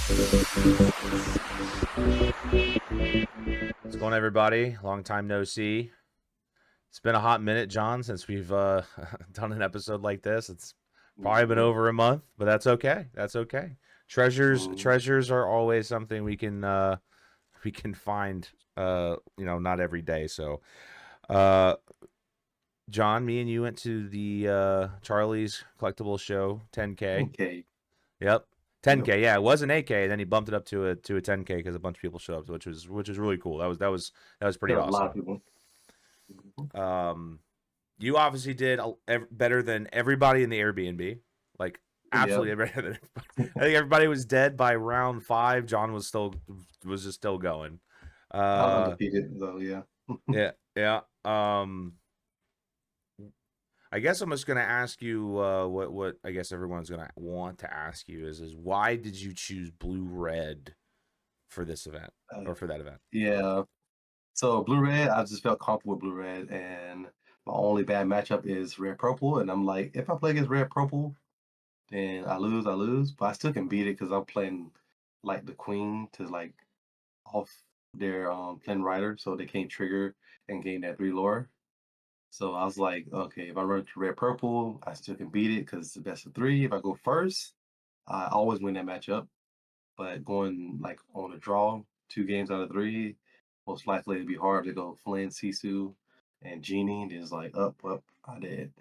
What's going on, everybody? Long time no see. It's been a hot minute, John, since we've done an episode like this. It's probably been Mhm. over a month, but that's okay. That's okay. Mhm. Treasures are always something we can find. Not every day. So, uh, John, me and you went to the Charlie's collectible show, 10K. Okay. Yep. Yep. 10K, yeah, it was an 8K, and then he bumped it up to a 10K because a bunch of people showed up, which was really cool. That was pretty Got a lot of awesome. people. Mhm. Um, you obviously did better than everybody in the Airbnb, like Yep. absolutely better than everybody. I think everybody was dead by round 5. John was just still going. I'm Uh, undefeated though. Yeah. yeah, yeah. I guess I'm just gonna ask you what I guess everyone's gonna want to ask you is why did you choose blue red for this event Uh, or for that event? yeah. So blue red, I just felt comfortable with blue red, and my only bad matchup is red purple. And I'm like, if I play against red purple, then I lose. I lose, but I still can beat it because I'm playing like the queen to like off their playing rider, so they can't trigger and gain that 3 lore. So I was like, okay, if I run to red purple, I still can beat it because it's the best of 3. If I go first, I always win that matchup. But going like on a draw, 2 games out of 3, most likely it'd be hard to go Flynn, Sisu, and Genie. And it's like up, I did.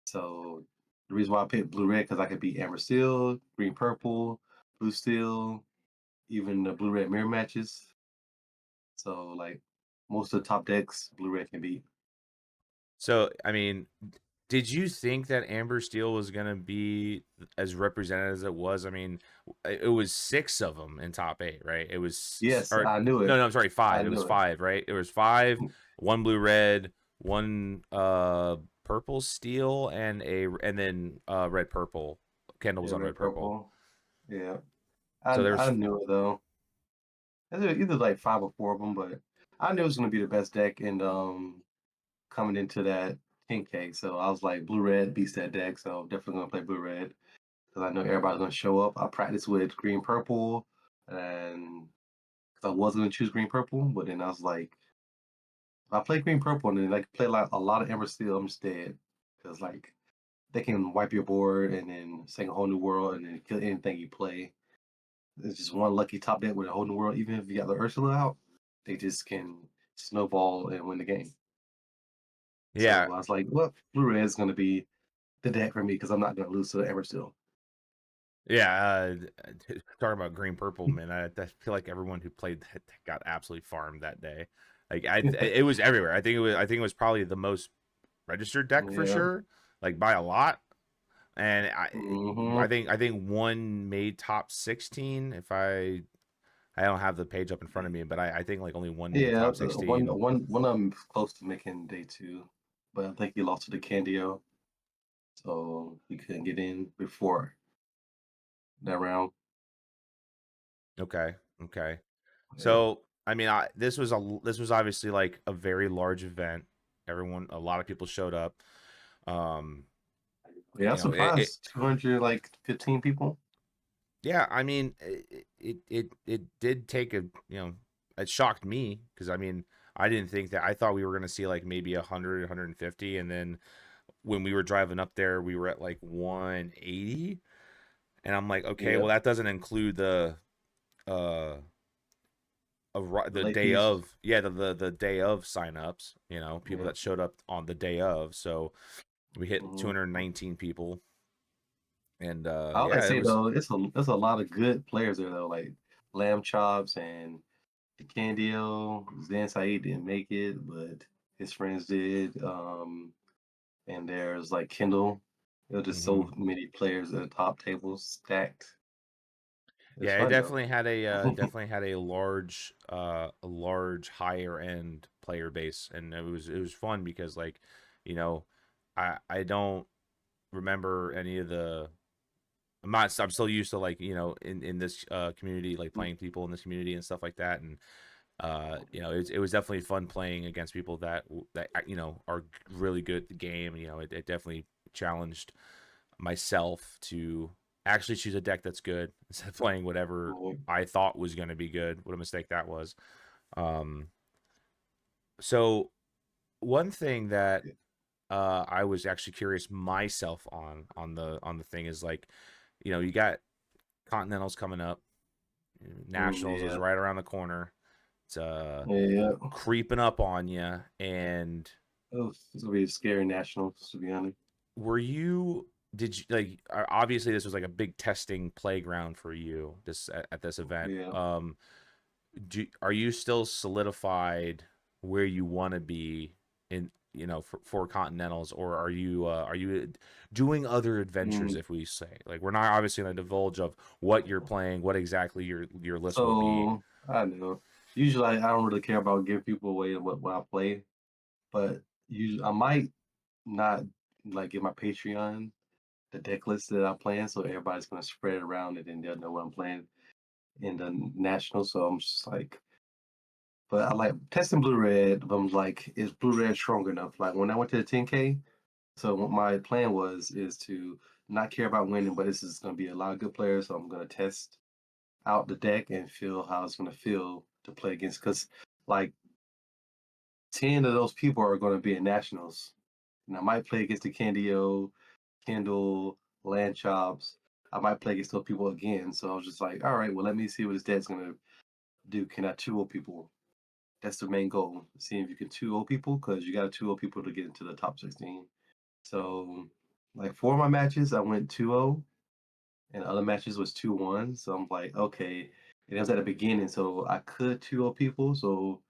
So the reason why I picked blue red because I could beat Amber Steel, green purple, blue steel, even the blue red mirror matches. So like most of the top decks, blue red can beat. So I mean, did you think that Amber Steel was gonna be as represented as it was? I mean, it was 6 of them in top 8, right? It was Yes, or I knew no, it. no, I'm sorry, I 5. It was knew it. 5, right? It was 5, one blue red, one purple steel, and then red purple. Kendall Yeah, was on red red purple. purple. Yeah, So I there's knew it though. Either like 5 or 4 of them, but I knew it was gonna be the best deck and coming into that 10K. So I was like, blue red beats that deck, so definitely gonna play blue red because I know everybody's gonna show up. I practiced with green purple, and because I was gonna choose green purple, but then I was like, if I play green purple and then like play like a lot of Emerald Steel, I'm just dead because like they can wipe your board and then sing a whole new world and then kill anything you play. It's just one lucky top deck with a whole new world. Even if you got the Ursula out, they just can snowball and win the game. yeah, So I was like, well, blue red is going to be the deck for me because I'm not going to lose to the Everstill. yeah. Talking about green purple, man. I feel like everyone who played that got absolutely farmed that day. Like it was everywhere. I think it was probably the most registered deck for Yeah. sure, like by a lot. And I Hmm. I think I think one made top 16. If I don't have the page up in front of me, but I think like only one made Yeah. top 16. One of them close to making day 2, but I think he lost to the Candio, so he couldn't get in before that round. Okay, okay. Yeah. So I mean, this was obviously like a very large event. A lot of people showed up. Um, Yeah, I'm it surprised 200 like 15 people. yeah, I mean, it did take it shocked me because I mean, I didn't think that. I thought we were gonna see like maybe 100, 150, and then when we were driving up there, we were at like 180, and I'm like, okay, well Yeah. that doesn't include uh The the late day fees. of, yeah, the day of signups, people Yeah. that showed up on the day of, so we hit Hmm. 219 people, and I like to yeah, it say was. though, it's a lot of good players there though, like Lamb Chops and Candio. Zan Saeed didn't make it, but his friends did. And there's like Kendall. There were just so Mhm. many players at the top tables stacked. It was Yeah, it fun though. definitely had a large higher end player base, and it was fun because like, you know, I don't remember any of the. I'm still used to like in this community, like playing people in this community and stuff like that, and it was definitely fun playing against people that are really good at the game. It definitely challenged myself to actually choose a deck that's good instead of playing whatever Right. I thought was going to be good. What a mistake that was. Um, so one thing that I was actually curious myself on the thing is like, you got Continentals coming up, Nationals is Yeah. right around the corner. It's Yeah. creeping up on you. And Oh, it's gonna be a scary nationals, to be honest. were you? Did you like? Obviously, this was like a big testing playground for you this at this event. Yeah. Are you still solidified where you want to be in for Continentals, or are you doing other adventures? Mm. If we say like we're not obviously going to divulge of what you're playing, what exactly your list will be. So I know. Usually, I don't really care about giving people away what I play, but usually I might not like give my Patreon the deck list that I'm playing, so everybody's gonna spread it around and then they'll know what I'm playing in the national. So I'm just like, but I like testing blue red. But I'm like, is blue red strong enough? Like when I went to the 10K, so what my plan was is to not care about winning, but this is gonna be a lot of good players, so I'm gonna test out the deck and feel how it's gonna feel to play against. Because like 10 of those people are gonna be in nationals, and I might play against the Candio, Kindle, Land Chops. I might play against those people again. So I was just like, all right, well, let me see what this deck's gonna do. Can I 2-0 people? That's the main goal. Seeing if you can 2-0 people, because you got to 2-0 people to get into the top 16. So, like, 4 of my matches, I went 2-0, and other matches was 2-1. So I'm like, okay. And it was at the beginning, so I could 2-0 people. So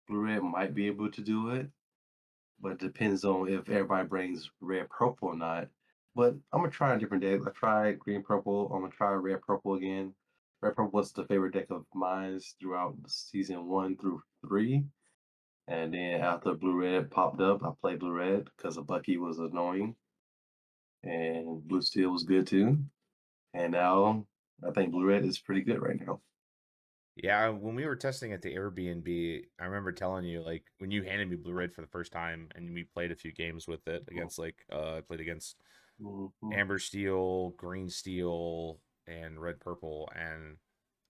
Blue Red might be able to do it, but it depends on if everybody brings red purple or not. But I'm gonna try a different deck. I tried green purple. I'm gonna try red purple again. Red purple was the favorite deck of mine throughout season 1 through 3. And then after blue red popped up, I played blue red because the Bucky was annoying and blue steel was good too. And now I think blue red is pretty good right now. Yeah, when we were testing at the Airbnb, I remember telling you like when you handed me Blue Red for the first time, and we played a few games with it against like I played against Mhm. Amber Steel, Green Steel, and Red Purple, and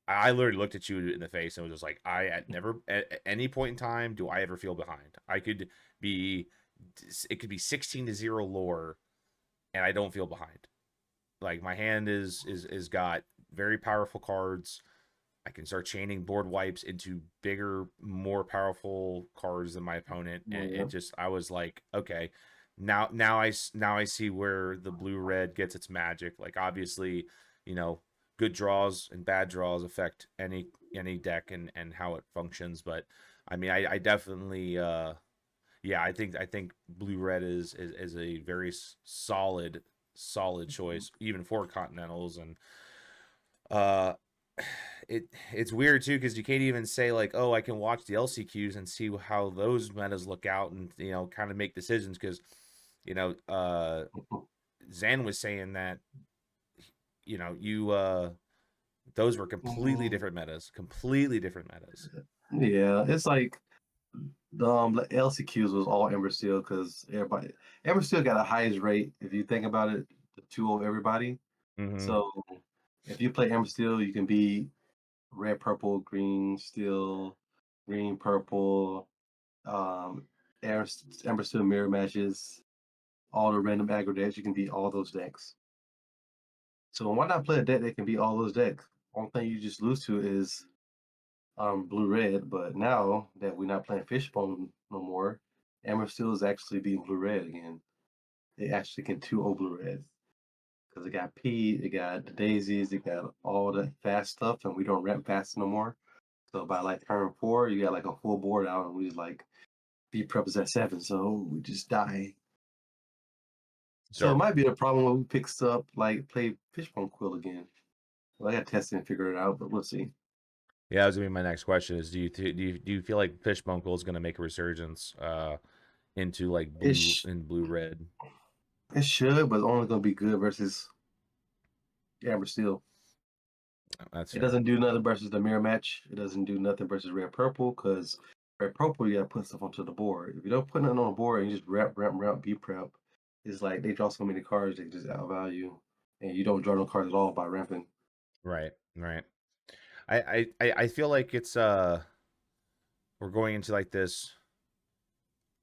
I literally looked at you in the face and was just like, I at never at any point in time do I ever feel behind. I could be, it could be 16-0 lore, and I don't feel behind. Like my hand is got very powerful cards. I can start chaining board wipes into bigger, more powerful cards than my opponent, and it Yeah. just I was like, okay, now I see where the blue red gets its magic. Like obviously, you know, good draws and bad draws affect any deck and how it functions. But I mean, I definitely yeah, I think blue red is a very solid choice even for continentals. And uh it's weird too because you can't even say like, oh, I can watch the LCQs and see how those metas look out, and kind of make decisions because you know Zan was saying that you those were completely Mhm. different metas, completely different metas. Yeah, it's like the LCQs was all Ember Steel because everybody Ember Steel got a highest rate if you think about it, the 2 of everybody. Mm-hmm. So if you play Ember Steel, you can be red, purple, green, steel, green, purple, um, Ember Steel mirror matches, all the random aggro decks. You can beat all those decks. So why not play a deck that can beat all those decks? Only thing you just lose to is blue red, but now that we're not playing fishbone no more, Amber Steel is actually beating blue red again. They actually can 2-0 blue red because they got P, they got the daisies, they got all the fast stuff, and we don't ramp fast no more. So by like turn 4, you got like a full board out, and we just like B prep is at 7, so we just die. So it So might be a problem when we picks up like play fishbone quill again. Well, I got to test it and figure it out, but we'll see. yeah, that was gonna be my next question: is do you feel like Fishbone is gonna make a resurgence into like It blue sh- and blue red? it should, but it's only gonna be good versus Amber Steel. That's It fair. doesn't do nothing versus the mirror match. It doesn't do nothing versus red purple because red purple you gotta put stuff onto the board. If you don't put nothing on the board and you just ramp, ramp, ramp, B prep, it's like they draw so many cards they just outvalue and you don't draw no cards at all by ramping. Right, right. I feel like it's we're going into like this.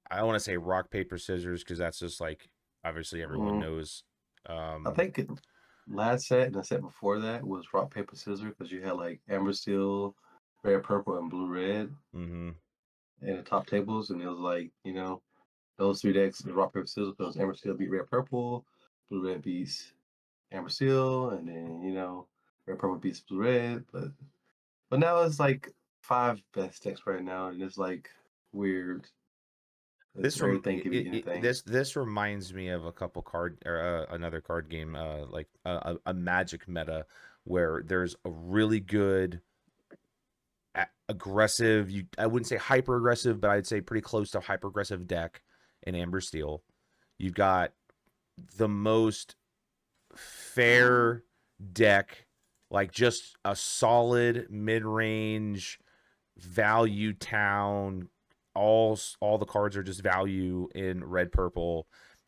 I don't want to say rock paper scissors because that's just like obviously everyone Mm, knows. I Um, think last set and the set before that was rock paper scissors because you had like amber steel, red purple, and blue red hmm in the top tables, and it was like those three decks, the rock paper scissors, because amber steel beat red purple, blue red beats amber steel, and then red purple beats blue red. But now it's like five best decks right now, and it's like weird because everything can be anything. this reminds me of a couple card or another card game like a Magic meta where there's a really good aggressive, you I wouldn't say hyper aggressive, but I'd say pretty close to hyper aggressive deck in Amber Steel. You've got the most fair deck, like just a solid mid-range value town. All the cards are just value in red purple,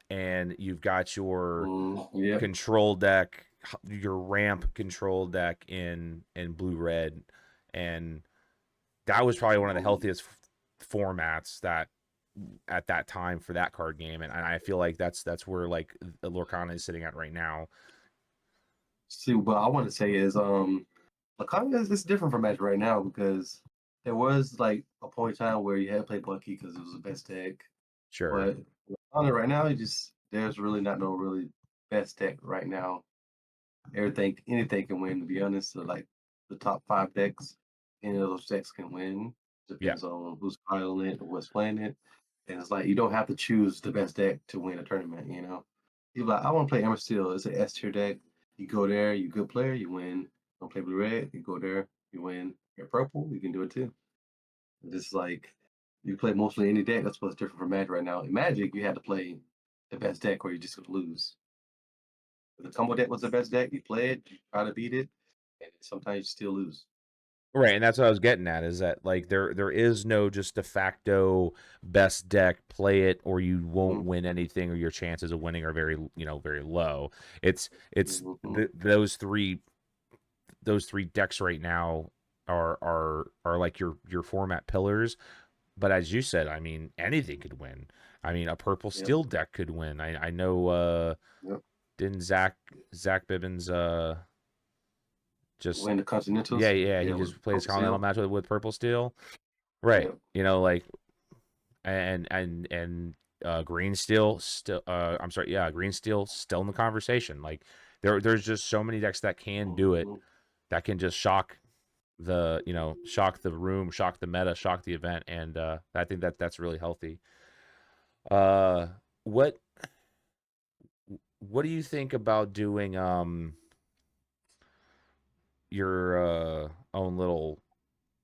and you've got your Yep. control deck, your ramp control deck in blue red, and that was probably one of the Mm, healthiest formats that at that time for that card game, and I feel like that's where like Lorcana is sitting at right now. see, what I want to say is, Lorcana is different from Magic right now because there was like a point in time where you had to play Bucky because it was the best deck, Sure. but Lorcana right now, there's really not no really best deck right now. Everything, anything can win. To be honest, so like the top five decks, any of those decks can win. Yeah. Depends on who's piling it or what's playing it. And it's like you don't have to choose the best deck to win a tournament. You're like, I want to play Emerald Steel. It's an S tier deck. You go there, you good player, you win. Don't play blue red, you go there, you win. You're purple, you can do it too. It's like you play mostly any deck. That's what's different from Magic right now. In Magic, you had to play the best deck or you just gonna lose. If the combo deck was the best deck, you play it, you try to beat it, and sometimes you still lose. Right, and that's what I was getting at is that like there is no just de facto best deck, play it or you won't Mhm, win anything or your chances of winning are very, very low. It's mhm, those three decks right now are like your format pillars, but as you said, I mean anything could win. I mean a purple yep, steel deck could win. I know yep. didn't Zach Bibbins just Win the yeah, continentals, yeah, he yeah, with just plays purple continental seal, match with purple steel. Right. yep. Like and green steel still I'm sorry, yeah, green steel still in the conversation. Like there's just so many decks that can do it Mhm, that can just shock shock the room, shock the meta, shock the event, and I think that's really healthy. Uh what what do you think about doing your own little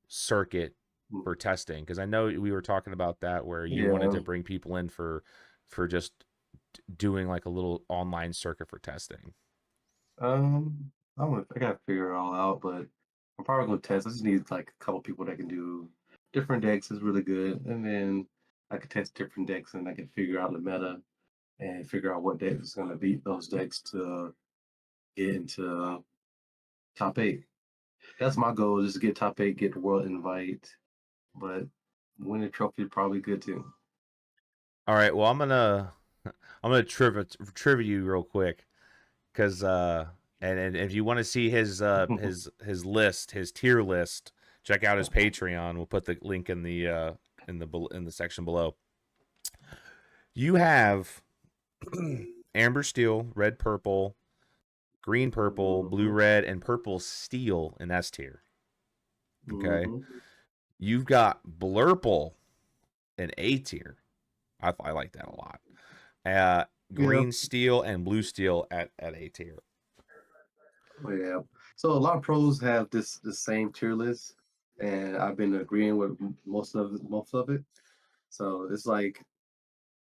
circuit mm, for testing? Because I know we were talking about that where you wanted yeah. to bring people in for just doing like a little online circuit for testing. I gotta figure it all out, but I'm probably gonna test. I just need like a couple people that can do different decks is really good, and then I could test different decks and I can figure out the meta and figure out what deck is gonna beat those decks to get into top eight. That's my goal, is to get top eight, get the world invite, but winning a trophy is probably good too. All right, well I'm gonna trivia you real quick because and if you want to see his list, his tier list, check out his Patreon. We'll put the link in the section below. You have amber steel, red purple, green purple, blue hmm red, and purple steel in S tier. Okay, hmm you've got blurple in A tier. I like that a lot. Uh, Yeah, green steel and blue steel at A tier. oh, yeah. So a lot of pros have the same tier list, and I've been agreeing with most of it. So it's like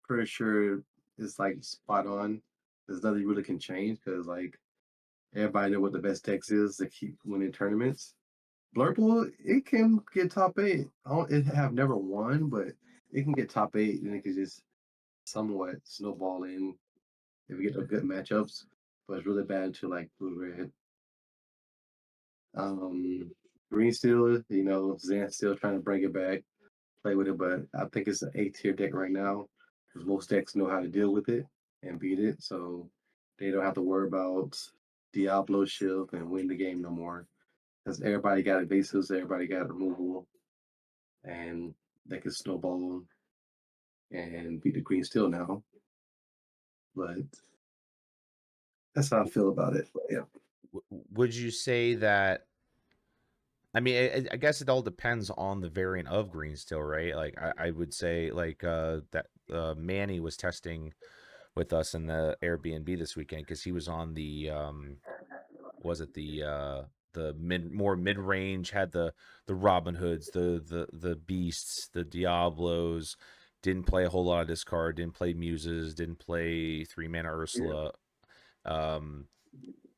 pretty sure it's like spot on. There's nothing you really can change because like everybody know what the best text is to keep winning tournaments. Blurple, it can get top eight. It have never won, but it can get top eight, and it can just somewhat snowball in if you get the good matchups. but it's really bad to like blue red. Um, green steel, Zan's still trying to bring it back, play with it, but I think it's an A tier deck right now because most decks know how to deal with it and beat it, so they don't have to worry about Diablo shift and win the game no more because everybody got evasives, everybody got removal, and they can snowball and beat the green steel now. But that's how I feel about it. But yeah, Would you say that? I mean, I guess it all depends on the variant of green still, right? Like I would say like that Manny was testing with us in the Airbnb this weekend because he was on the was it the more mid range, had the Robin Hoods, the Beasts, the Diablos, didn't play a whole lot of discard, didn't play Muses, didn't play 3 mana yeah, Ursula. Um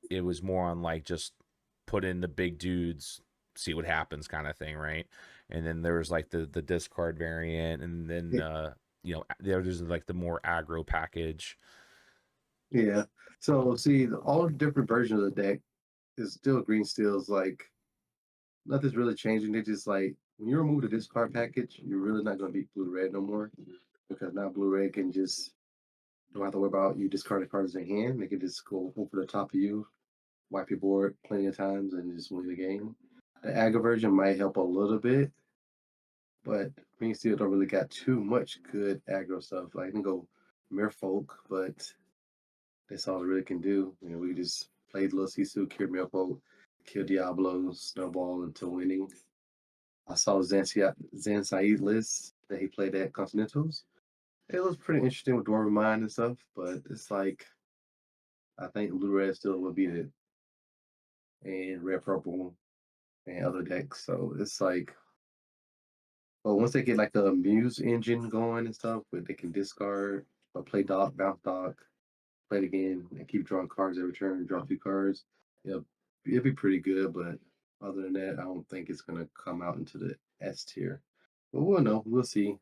it was more on like just put in the big dudes, see what happens kind of thing, right? And then there was like the discard variant, and then yeah. there's like the more aggro package. Yeah. So see, all the different versions of the deck is still green steel's like nothing's really changing. They just like when you remove the discard package, you're really not gonna beat blue red no more because now blue red can just don't have to worry about you discarding cards in hand. They can just go over the top of you, wipe your board plenty of times, and just win the game. The aggro version might help a little bit, but green steel don't really got too much good aggro stuff. Like I can go Merfolk, but that's all it really can do. We just played Little Sisu, killed Merfolk, killed Diablo, snowball into winning. I saw Zan Saeed list that he played at Continentals. It was pretty interesting with Dwarven Mind and stuff, but it's like I think Blue Red still will beat it, and Red Purple and other decks. So it's like, but once they get like the Muse engine going and stuff, where they can discard or play dock, bounce dock, play it again, and keep drawing cards every turn, draw 2 cards. It'll, it'll be pretty good, but other than that, I don't think it's gonna come out into the S tier. But we'll know. We'll see.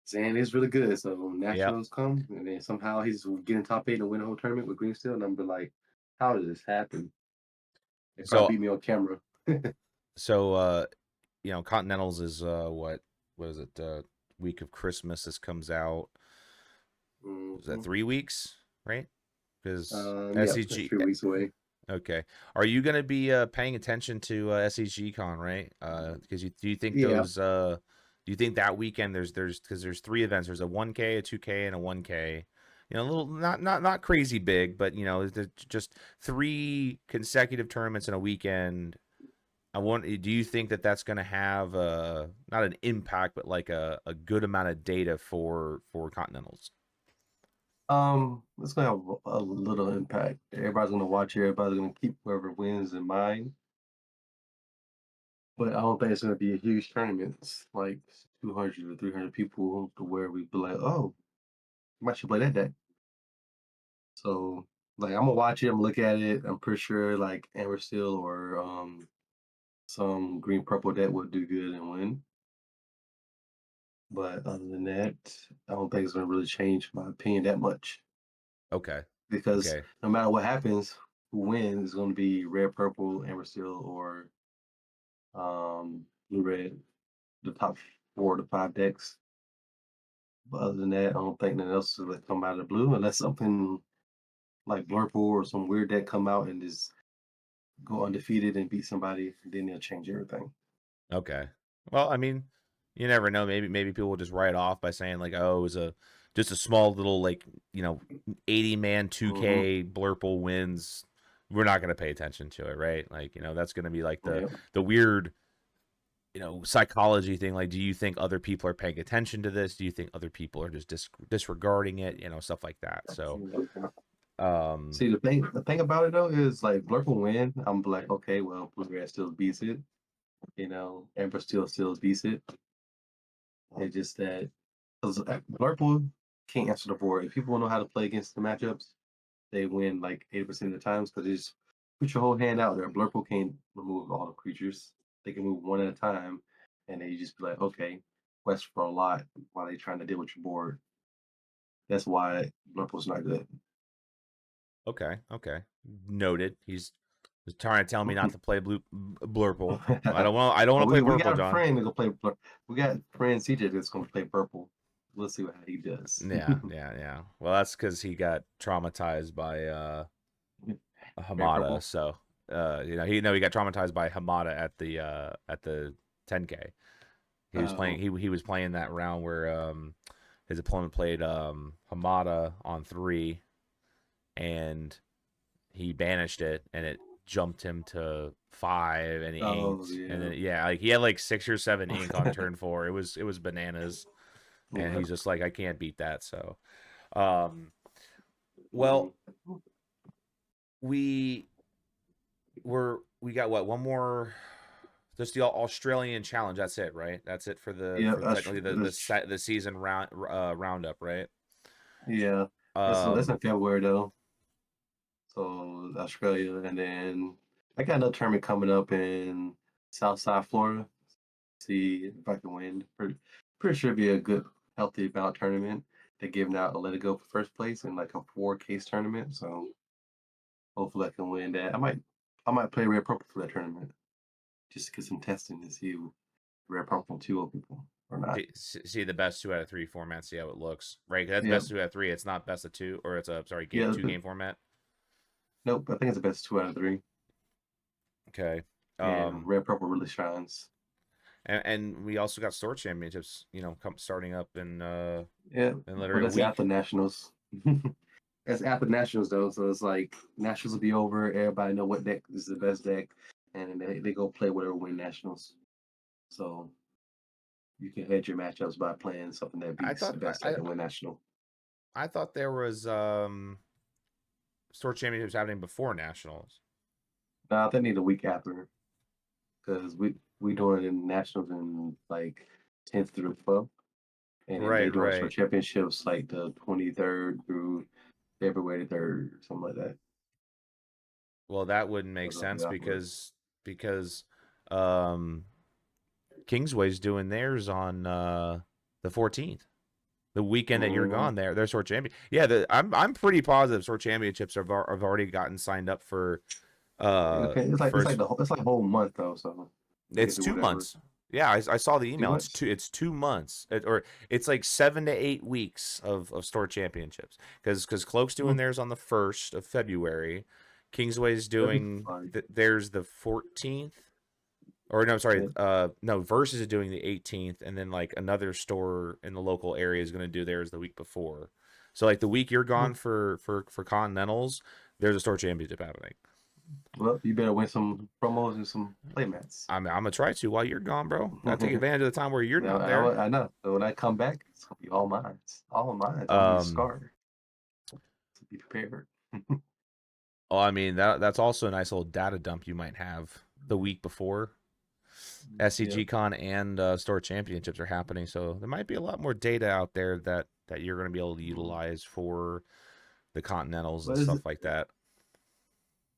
Zan is really good, so Yeah. Naturals come, and then somehow he's getting top 8 and win a whole tournament with Green Steel, and I'm be like, how did this happen? They probably So beat me on camera. so Continentals is what is it? Week of Christmas. This comes out. Is that Hmm. 3 weeks, right? Because Yep, that's SEG. 3 weeks away. Okay. Are you going to be paying attention to SEG Con, right? Because do you think Yeah. those do you think that weekend there's because there's 3 events. There's a 1K, a 2K, and a 1K. A little not crazy big, but there's just 3 consecutive tournaments in a weekend. Do you think that that's going to have not an impact, but like a good amount of data for Continentals? It's gonna have a little impact. Everybody's gonna watch it. Everybody's gonna keep whoever wins in mind. But I don't think it's gonna be a huge tournament. It's like 200 or 300 people to where we be like, oh, might should play that deck. So like I'm gonna watch it. I'm gonna look at it. I'm pretty sure like Amber Steel or some green purple deck would do good and win. But other than that, I don't think it's gonna really change my opinion that much Okay. because Okay. no matter what happens, who wins is gonna be red, purple, Amber Steel, or blue red, the top 4 to 5 decks. But other than that, I don't think nothing else is gonna come out of the blue unless something like Blurple or some weird deck come out and just go undefeated and beat somebody. Then they'll change everything. Okay. Well, I mean, you never know. Maybe people will just write off by saying like, "Oh, it was a just a small little like 80 man Hmm. 2K Blurple wins." We're not going to pay attention to it, right? Like that's going to be like the Yeah. the weird psychology thing. Like, do you think other people are paying attention to this? Do you think other people are just disregarding it? Stuff like that. So, um, See, the thing about it though is like Blurple win. I'm like, okay, well, Blue Red still beats it. Ember still beats it. It's just that because Blurple can't answer the board. If people know how to play against the matchups, they win like 80% of the times because they just put your whole hand out there. Blurple can't remove all the creatures. They can move one at a time, and then you just be like, okay, quest for a lot while they trying to deal with your board. That's why Blurple's not good. Okay, okay. Noted. He's trying to tell me not to play Blurple. I don't want. I don't Well, want to play we Blurple, got a John. friend that's gonna play. We got a friend CJ that's gonna play purple. We'll see how he does. Yeah, yeah, yeah. Well, that's because he got traumatized by Very Hamada. purple. So, he got traumatized by Hamada at the 10K. He was playing that round where his opponent played Hamada on 3, and he banished it, and it jumped him to 5, and he Oh inked, and yeah. then yeah, like he had like 6 or 7 ink on turn 4. It was bananas, and Yeah. he's just like, I can't beat that. So, um, Mhm. well, we we got what, one more. Just the Australian challenge. That's it, right? That's it for Yeah. technically the season roundup, right? Yeah. It's Um, in February though. So Australia, and then I got another tournament coming up in Southside Florida. See if I can win. Pretty sure it'd be a good, healthy bout tournament. They're giving out a let it go for first place in like a 4 case tournament. So hopefully I can win that. I might play red purple for that tournament just to get some testing to see if red purple can 2 people or not. see the best 2 out of 3 format. See how it looks, right? 'Cause that's Yeah, best 2 out of 3. It's not best of 2, or it's a sorry yeah. two game format. Nope. I think it's the best 2 out of 3, Okay. and Um, red purple really shines. and we also got store championships, starting up Yeah, in but literally a that's after week. nationals. That's after nationals though, so it's like nationals will be over. Everybody know what deck is the best deck, and they go play whatever win nationals. So you can hedge your matchups by playing something that I beats the thought best deck and win national. I thought there was store championships happening before nationals. Now I think they need a week after because we doing in nationals in like 10th through 12th, and then they Right, doing for right. championships like the 23rd through February 3rd, something like that. Well, that wouldn't So make they'll be sense afterwards. because um Kingsway's doing theirs on the 14th. The weekend that you're Mm, gone there, they're sort champion. Yeah, I'm pretty positive sort championships have already gotten signed up for okay, first. it's like a whole month though, so they can It's do two whatever. months. Yeah, I saw the Too email. much? It's 2 months, or it's like 7 to 8 weeks of store championships, because Cloak's doing Mm, theirs on the 1st of February. Kingsway's that'd be doing fun. theirs the 14th, or no, sorry, Yeah. no, Versus is doing the 18th, and then like another store in the local area is going to do theirs the week before. So like the week you're Mm. gone for continentals, there's a store championship happening. Well, you better win some promos and some playmats. I'm gonna try to while you're gone, bro. Gotta take advantage of the time where you're Now, not there. I know. So when I come back, it's gonna be all mine. All mine. I'm gonna be Um, scarred. So be prepared. oh, I mean that's also a nice little data dump you might have the week before Yeah. SCG Con and Store Championships are happening, so there might be a lot more data out there that you're going to be able to Mm. utilize for the Continentals and But is stuff it, like that.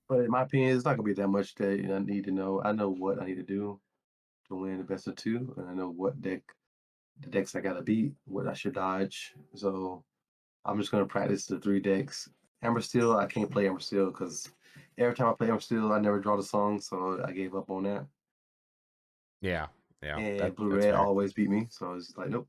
but in my opinion, it's not gonna be that much that I need to know. I know what I need to do to win the best of 2, and I know what the decks I gotta beat, what I should dodge. So I'm just gonna practice the 3 decks. Amber Steel, I can't play Amber Steel because every time I play Amber Steel, I never draw the song, so I gave up on that. Yeah, yeah, And Blue that's Red fair. always beat me, so it's like nope.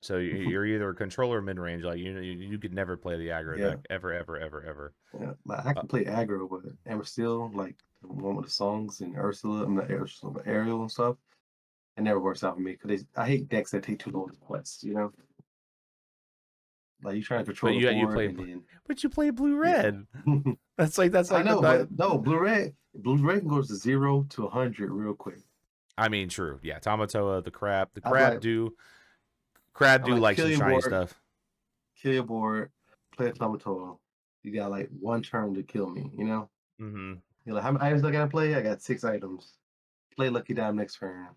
So you're either a controller or mid range. Like you could never play the aggro Yeah, deck ever, ever, ever, ever. yeah. Like, I Uh, can play aggro, but Amber Steel, like the one with the songs and Ursula, I'm not Ursula, but Ariel and stuff, it never works out for me because I hate decks that take too long to quest. Like you trying to control but the you board play, and then but you play blue yeah. red. That's I like know, but no, Blue Red goes to 0 to 100 real quick. I mean, true. Yeah, Tamatoa, the I'm like, crab I'm do like, like some shiny stuff. kill your board, play a Tomato. You got like 1 turn to kill me, you know? Hmm. You're like, how many items do I gotta play? I got 6 items. Play Lucky Dime next turn.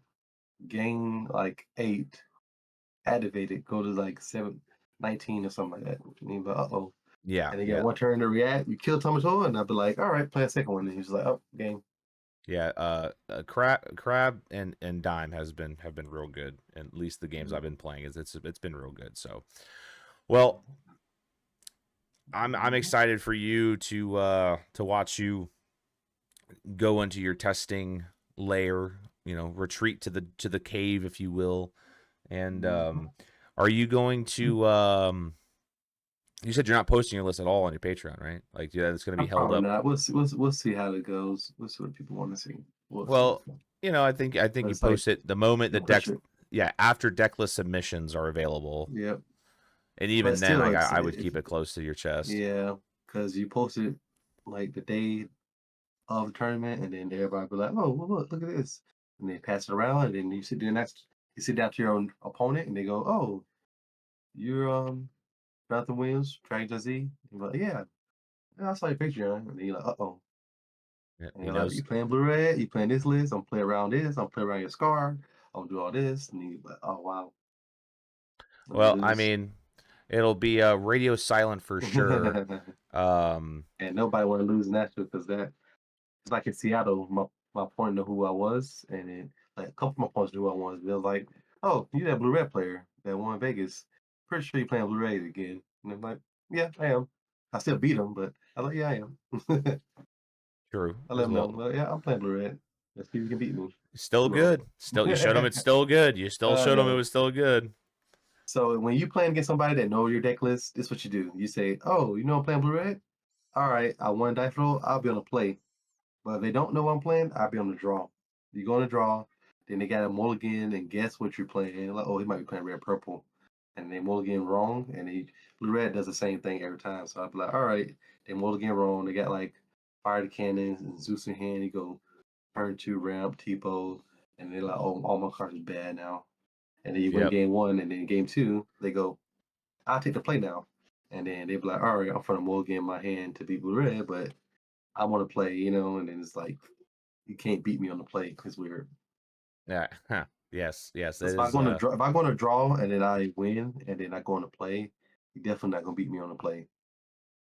Gain like 8. Activate it. Go to like 7, 19 or something like that. And you be like, uh-oh. Yeah, And you got yeah, 1 turn to react. You kill Tomato, and I'll be like, all right, play a second one. And he's like, oh, game. yeah. Crab and Dime have been real good. At least the games I've been playing it's been real good. So, well, I'm excited for you to watch you go into your testing layer, retreat to the cave, if you will. And Mhm. are you going to you said you're not posting your list at all on your Patreon, right? Like, yeah, it's going to be I'm held probably up. not. We'll see how it goes. We'll see what people want to see. We'll see. Well, I think But you it's like post it the moment the don't push decks, it. yeah, after decklist submissions are available, Yep. and But even then, still, I would keep it close to your chest. yeah, because you post it like the day of the tournament, and then everybody be like, "Oh, well, look at this," and they pass it around, and then you sit down to your own opponent, and they go, "Oh, you're Jonathan Williams, Dragon Z." You're like, "Yeah, I saw your picture," and then you're like, "Uh oh," Yeah, and he you're like, knows. "You playing blue red? You playing this list? I'm playing around this. I'm playing around your scar. I'm gonna do all this," and you're like, "Oh wow," and you Well, I lose. mean, it'll be radio silent for sure. Um, And nobody want to lose in that because that it's like in Seattle, my opponent knew who I was, and then like a couple of my opponents knew who I was. They was like, "Oh, you that blue red player that won Vegas? Pretty sure you playing blue red again." And I'm like, "Yeah, I am. I still beat him, but I like, yeah, I am." true I let as him know, well. well, yeah, I'm playing blue red. Let's see if you can beat me. Still No. good. Still, you showed him it's still good. You still showed him it No. was still good. So when you playing against somebody that know your deck list, this is what you do. You say, "Oh, you know I'm playing blue red. All right, I won dice roll. I'll be on the play." But if they don't know what I'm playing, I'll be on the draw. You go on the draw, then they got a mulligan and guess what you're playing. Like, oh, he might be playing red purple. And they mulligan wrong, and he blue red does the same thing every time. So I'd be like, all right, they mulligan wrong. They got like fire the cannons and Zeus in hand. You go turn two ramp, Tipo, and they're like, oh, all my cards is bad now. And then you win Yep. game one, and then game two, they go, I'll take the play now. And then they be like, all right, I'm from the mulligan in my hand to beat blue red, but I want to play, and then it's like you can't beat me on the play. It's weird. Yeah. Huh. Yes. Yes. Because That if I is. go on a draw, if I go on a draw and then I win and then I go on a play, you're definitely not gonna beat me on the play.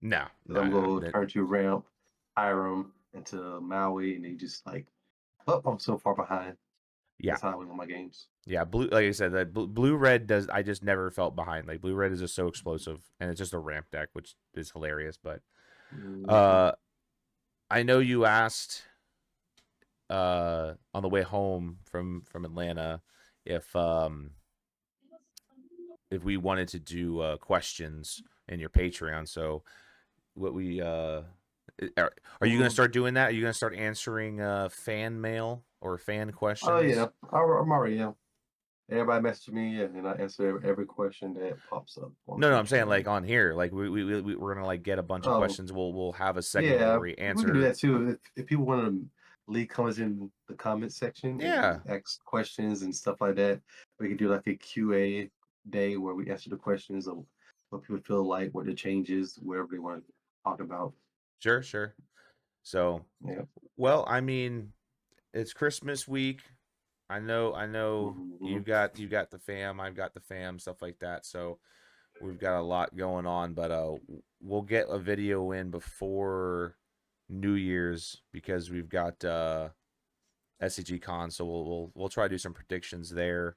No. Because No. I'm No. gonna turn to ramp, Hiram into Maui, and they just like, oh, I'm so far behind. Yeah. That's how I win all my games. Yeah. Blue. Like I said, that blue red does. I just never felt behind. Like blue red is just so explosive, and it's just a ramp deck, which is hilarious. But Hmm. uh, I know you asked on the way home from Atlanta if if we wanted to do questions in your Patreon. So what we are you going to Hmm. start doing that? Are you going to start answering fan mail or fan Oh questions? yeah, I'm already yeah. Everybody message me and I answer every question that pops up on No, no, I'm saying Patreon. like on here, like we're gonna like get a bunch of Oh, questions. We'll have a segment where yeah, we we can do answer. that too. If people want to leave comments in the comment section Yeah, and ask questions and stuff like that, we can do like a QA day where we answer the questions of what people feel like, what the changes, wherever they want to talk about. sure, sure. So, Yeah. well, I mean, it's Christmas week. I know Hmm. you got the fam, I've got the fam, stuff like that. So we've got a lot going on, but we'll get a video in before New Year's because we've got SCG Con, so we'll try to do some predictions there.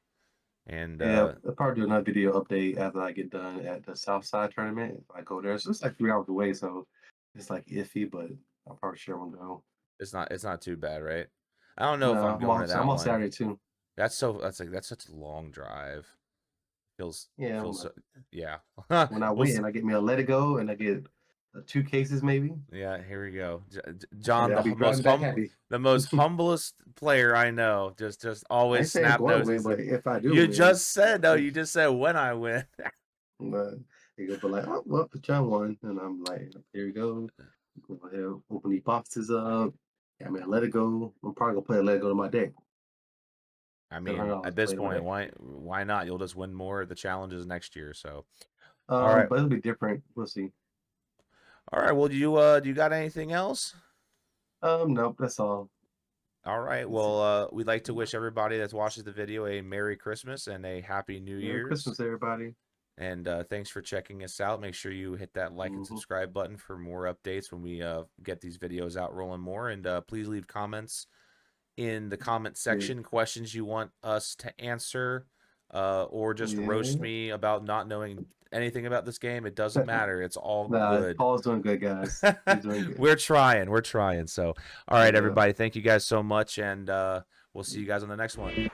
And Yeah, I'll probably do another video update after I get done at the Southside tournament. If I go there, so it's like 3 hours away, so it's like iffy, but I'm probably sure I'm gonna go. it's not too bad, right? I don't know No, if I'm going to I'm that on one. Saturday too. That's such a long drive. Yeah, Feels so, yeah. when I we'll win, I get me a Let It Go, and I get two cases maybe, yeah, here we go. and John, then I'll be driving back happy. the most humblest player I know. Just I always ain't saying I'm snap going to win, noses. but if I do You win, just said no. You just said when I win. uh, they go be like, "Oh, well, the John won," and I'm like, "Here we go. Go ahead, open these boxes up. Yeah, I mean, Let It Go. I'm probably gonna play a Let It Go to my deck. I Seven hundred mean, dollars at to this play to my point, deck. why not? You'll just win more of the challenges next year. So, But it'll be different. We'll see. all right. Well, do you got anything else? Nope, that's all. All right. That's it. Well, we'd like to wish everybody that watches the video a Merry Christmas and a Happy New Merry Year's. Christmas, everybody. And thanks for checking us out. Make sure you hit that like and Hmm. subscribe button for more updates when we get these videos out rolling more. And please leave comments in the comment Yeah, section, questions you want us to answer, or just roast yeah. me about not knowing anything about this game, it doesn't matter. It's all Nah, good. Paul's doing good, guys. He's doing good. We're trying. We're trying. So, all right, Yeah. everybody. Thank you guys so much, and we'll see you guys on the next one.